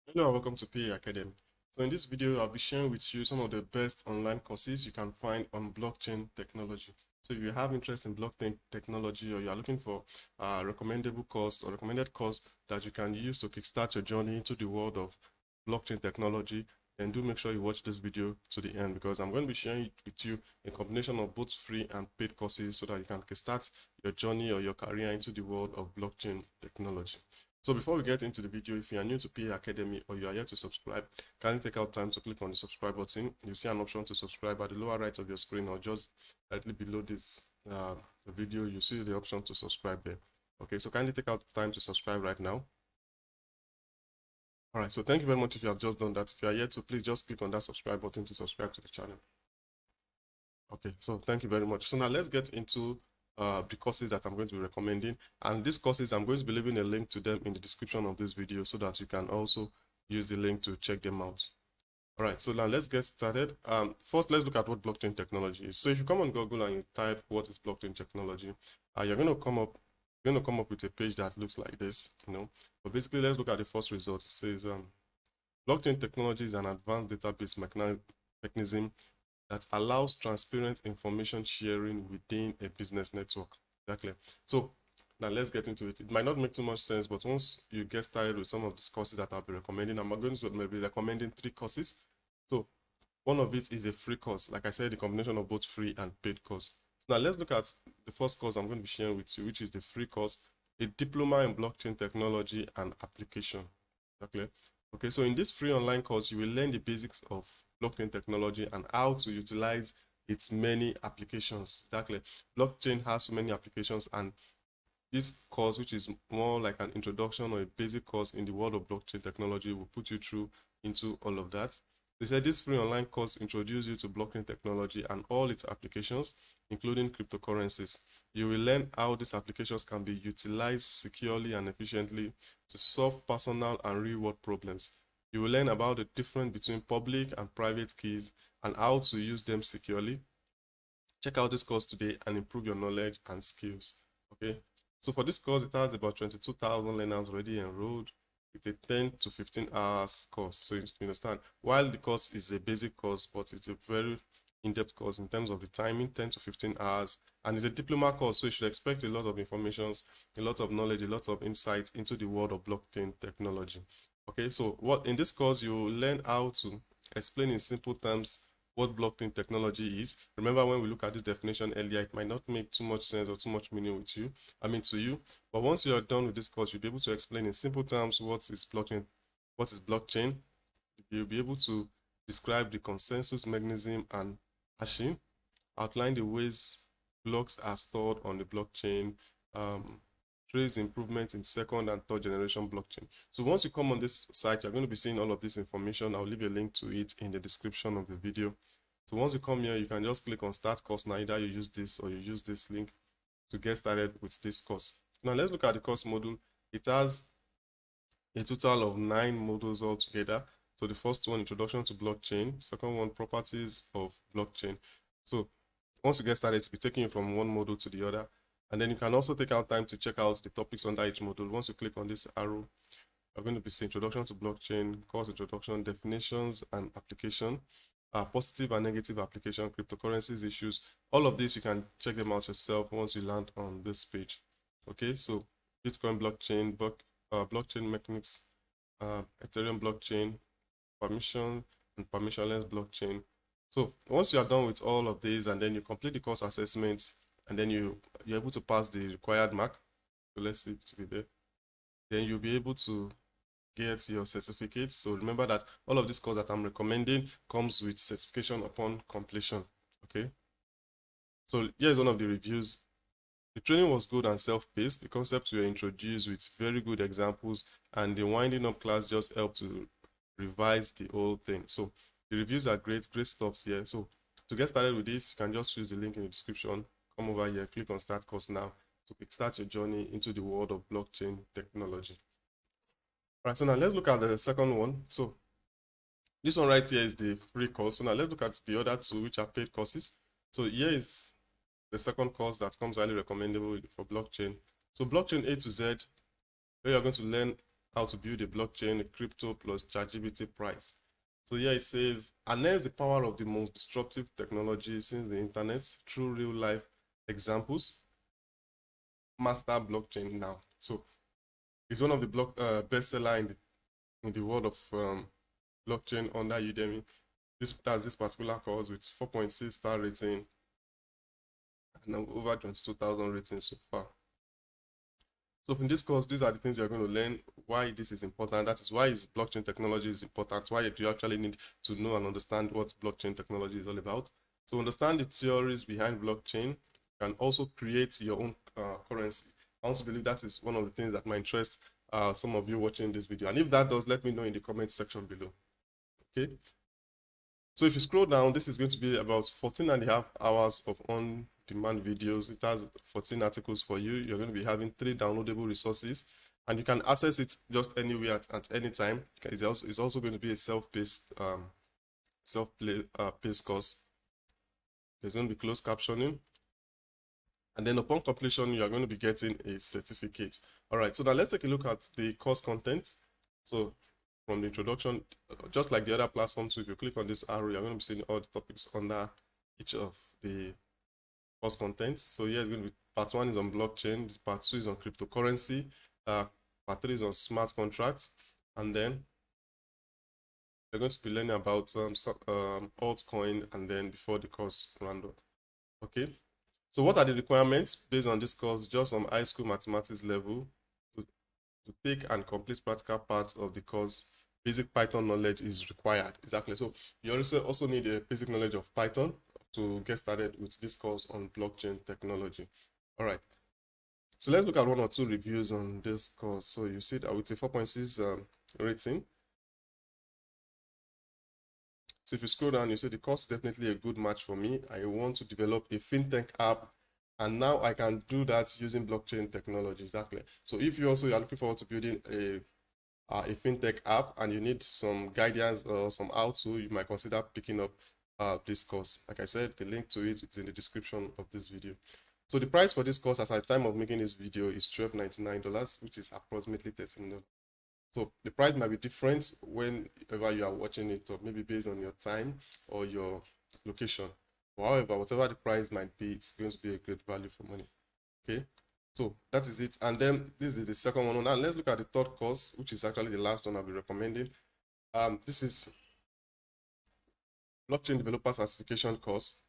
Hello and welcome to PA Academy. So in this video, I'll be sharing with you some of the best online courses you can find on blockchain technology. So if you have interest in blockchain technology or you are looking for a recommendable course or recommended course that you can use to kickstart your journey into the world of blockchain technology, then do make sure you watch this video to the end because I'm going to be sharing with you a combination of both free and paid courses so that you can kickstart your journey or your career into the world of blockchain technology. So before we get into the video, if you are new to PA Academy or you are yet to subscribe, kindly take out time to click on the subscribe button. You see an option to subscribe at the lower right of your screen or just directly below this the video, you see the option to subscribe there. Okay, so kindly take out time to subscribe right now. All right, so thank you very much if you have just done that. If you are yet to, please just click on that subscribe button to subscribe to the channel. Okay, so thank you very much. So now let's get into the courses that I'm going to be recommending. And these courses, I'm going to be leaving a link to them in the description of this video so that you can also use the link to check them out. All right, so now let's get started. First, let's look at what blockchain technology is. So if you come on Google and you type what is blockchain technology, you're going to come up with a page that looks like this, But basically, let's look at the first result. It says blockchain technology is an advanced database mechanism that allows transparent information sharing within a business network. Exactly. So now let's get into it. It might not make too much sense, but once you get started with some of these courses that I'll be recommending, I'm going to be recommending 3 courses. So one of it is a free course. Like I said, the combination of both free and paid course. So now let's look at the first course I'm going to be sharing with you, which is the free course, a diploma in blockchain technology and application. Okay. Okay, so in this free online course, you will learn the basics of blockchain technology and how to utilize its many applications. Exactly. Blockchain has so many applications, and this course, which is more like an introduction or a basic course in the world of blockchain technology, will put you through into all of that. They said this free online course introduces you to blockchain technology and all its applications, including cryptocurrencies. You will learn how these applications can be utilized securely and efficiently to solve personal and real-world problems. You will learn about the difference between public and private keys and how to use them securely. Check out this course today and improve your knowledge and skills. Okay, so for this course, it has about 22,000 learners already enrolled. It's a 10 to 15 hours course. So you understand, while the course is a basic course, but it's a very in-depth course in terms of the timing, 10 to 15 hours. And it's a diploma course, so you should expect a lot of information, a lot of knowledge, a lot of insight into the world of blockchain technology. Okay, so what in this course, you will learn how to explain in simple terms what blockchain technology is. Remember, when we look at this definition earlier, it might not make too much sense or too much meaning with you, to you. But once you are done with this course, you'll be able to explain in simple terms what is blockchain. You'll be able to describe the consensus mechanism and hashing, outline the ways blocks are stored on the blockchain, trace improvements in second and third generation blockchain. So once you come on this site, you're going to be seeing all of this information. I'll leave a link to it in the description of the video. So once you come here, you can just click on start course. Now either you use this or you use this link to get started with this course. Now let's look at the course module. It has a total of 9 modules altogether. So the first one, introduction to blockchain. Second one, properties of blockchain. So once you get started, to be taking you from one module to the other. And then you can also take out time to check out the topics under each module. Once you click on this arrow, you're going to be seeing introduction to blockchain, course introduction, definitions and application, positive and negative application, cryptocurrencies issues. All of this, you can check them out yourself once you land on this page. Okay, so Bitcoin blockchain, blockchain mechanics, Ethereum blockchain, permission and permissionless blockchain. So once you are done with all of these and then you complete the course assessment and then you're able to pass the required mark, so let's see it to be there, then you'll be able to get your certificate. So remember that all of this course that I'm recommending comes with certification upon completion. Okay, so here's one of the reviews. The training was good and self-paced. The concepts were introduced with very good examples, and the winding up class just helped to revise the whole thing. So the reviews are great stuffs here. So to get started with this, you can just use the link in the description. Come over here, click on start course now to kickstart your journey into the world of blockchain technology. All right, so now let's look at the second one. So this one right here is the free course. So now let's look at the other 2, which are paid courses. So here is the second course that comes highly recommendable for blockchain. So blockchain A to Z, where you're going to learn how to build a blockchain, a crypto plus ChatGPT price. So here it says, harness the power of the most disruptive technology since the internet through real life examples. Master blockchain now. So it's one of the bestseller in the world of blockchain under Udemy. That's this particular course with 4.6 star rating and over 22,000 ratings so far. So from this course, these are the things you're going to learn, why this is important. That is why blockchain technology is important, why you actually need to know and understand what blockchain technology is all about. So understand the theories behind blockchain. You can also create your own currency. I also believe that is one of the things that might interest some of you watching this video. And if that does, let me know in the comment section below. Okay. So if you scroll down, this is going to be about 14.5 hours of on-demand videos. It has 14 articles for you. You're going to be having 3 downloadable resources, and you can access it just anywhere at any time. It's also going to be a self-paced course. There's going to be closed captioning. And then upon completion, you are going to be getting a certificate. All right, so now let's take a look at the course content. So from the introduction, just like the other platforms, so if you click on this arrow, you're going to be seeing all the topics under each of the course contents. So here it's going to be part 1 is on blockchain, part 2 is on cryptocurrency, part 3 is on smart contracts, and then you're going to be learning about altcoin, and then before the course round up. Okay, so what are the requirements based on this course? Just some high school mathematics level to take and complete practical parts of the course. Basic Python knowledge is required. Exactly. So you also need a basic knowledge of Python to get started with this course on blockchain technology. All right. So let's look at 1 or 2 reviews on this course. So you see that with a 4.6 rating. So if you scroll down, you see the course is definitely a good match for me. I want to develop a fintech app, and now I can do that using blockchain technology. Exactly. So if you also are looking forward to building a fintech app and you need some guidance or some how-to, you might consider picking up this course. Like I said, the link to it is in the description of this video. So the price for this course as at the time of making this video is $12.99, which is approximately $13. So the price might be different whenever you are watching it, or maybe based on your time or your location. However, whatever the price might be, it's going to be a great value for money. Okay. So that is it. And then this is the second one. Now let's look at the third course, which is actually the last one I'll be recommending. This is blockchain developer certification course.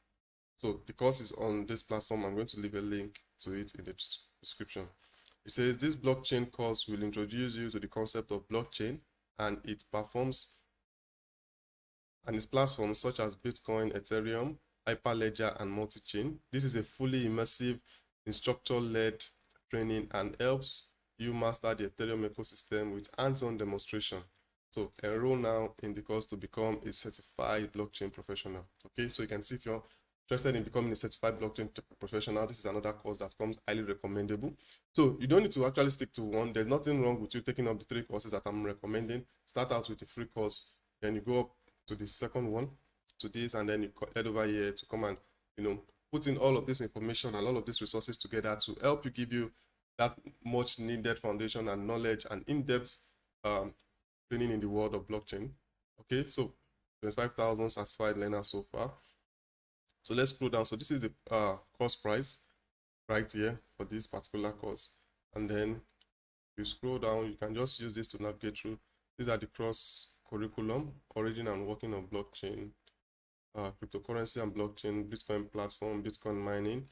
So the course is on this platform. I'm going to leave a link to it in the description. It says this blockchain course will introduce you to the concept of blockchain and its platforms such as Bitcoin, Ethereum, Hyperledger, and multi-chain. This is a fully immersive, instructor-led training and helps you master the Ethereum ecosystem with hands-on demonstration. So enroll now in the course to become a certified blockchain professional. Okay, so you can see if you're interested in becoming a certified blockchain professional, this is another course that comes highly recommendable. So you don't need to actually stick to one. There's nothing wrong with you taking up the 3 courses that I'm recommending. Start out with the free course, then you go up to the second one, to this, and then you head over here to come and put in all of this information and all of these resources together to help you, give you that much needed foundation and knowledge and in-depth training in the world of blockchain. Okay, so 25,000 satisfied learners so far. So let's scroll down. So this is the course price right here for this particular course, and then you scroll down, you can just use this to navigate through. These are the cross curriculum: origin and working of blockchain, cryptocurrency and blockchain, Bitcoin platform, Bitcoin mining,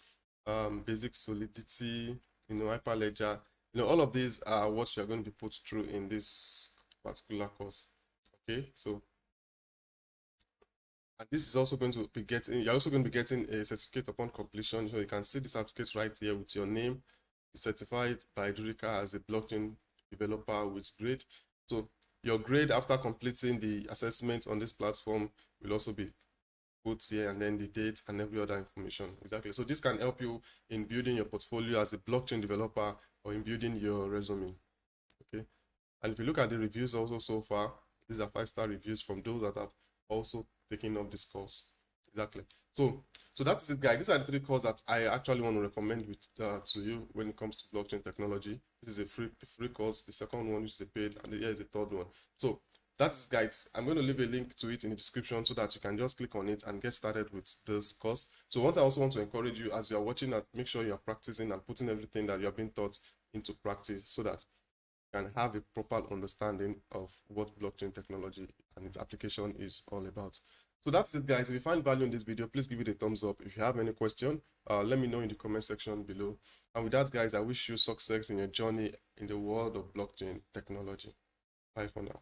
basic solidity, Hyperledger. All of these are what you're going to be put through in this particular course. Okay, so and this is also going to be you're also going to be getting a certificate upon completion. So you can see the certificate right here with your name, certified by Durika as a blockchain developer with grade. So your grade after completing the assessment on this platform will also be put here, and then the date and every other information. Exactly. So this can help you in building your portfolio as a blockchain developer or in building your resume. Okay. And if you look at the reviews also so far, these are 5-star reviews from those that have also taken up this course. Exactly. So So that is it, guys. These are the 3 courses that I actually want to recommend to you when it comes to blockchain technology. This is a free course. The second one, which is a paid, and here is the third one. So that's, guys, I'm going to leave a link to it in the description so that you can just click on it and get started with this course. So what I also want to encourage you, as you are watching that, make sure you are practicing and putting everything that you have been taught into practice so that you can have a proper understanding of what blockchain technology and its application is all about. So that's it, guys. If you find value in this video, please give it a thumbs up. If you have any question, let me know in the comment section below. And with that, guys, I wish you success in your journey in the world of blockchain technology. Bye for now.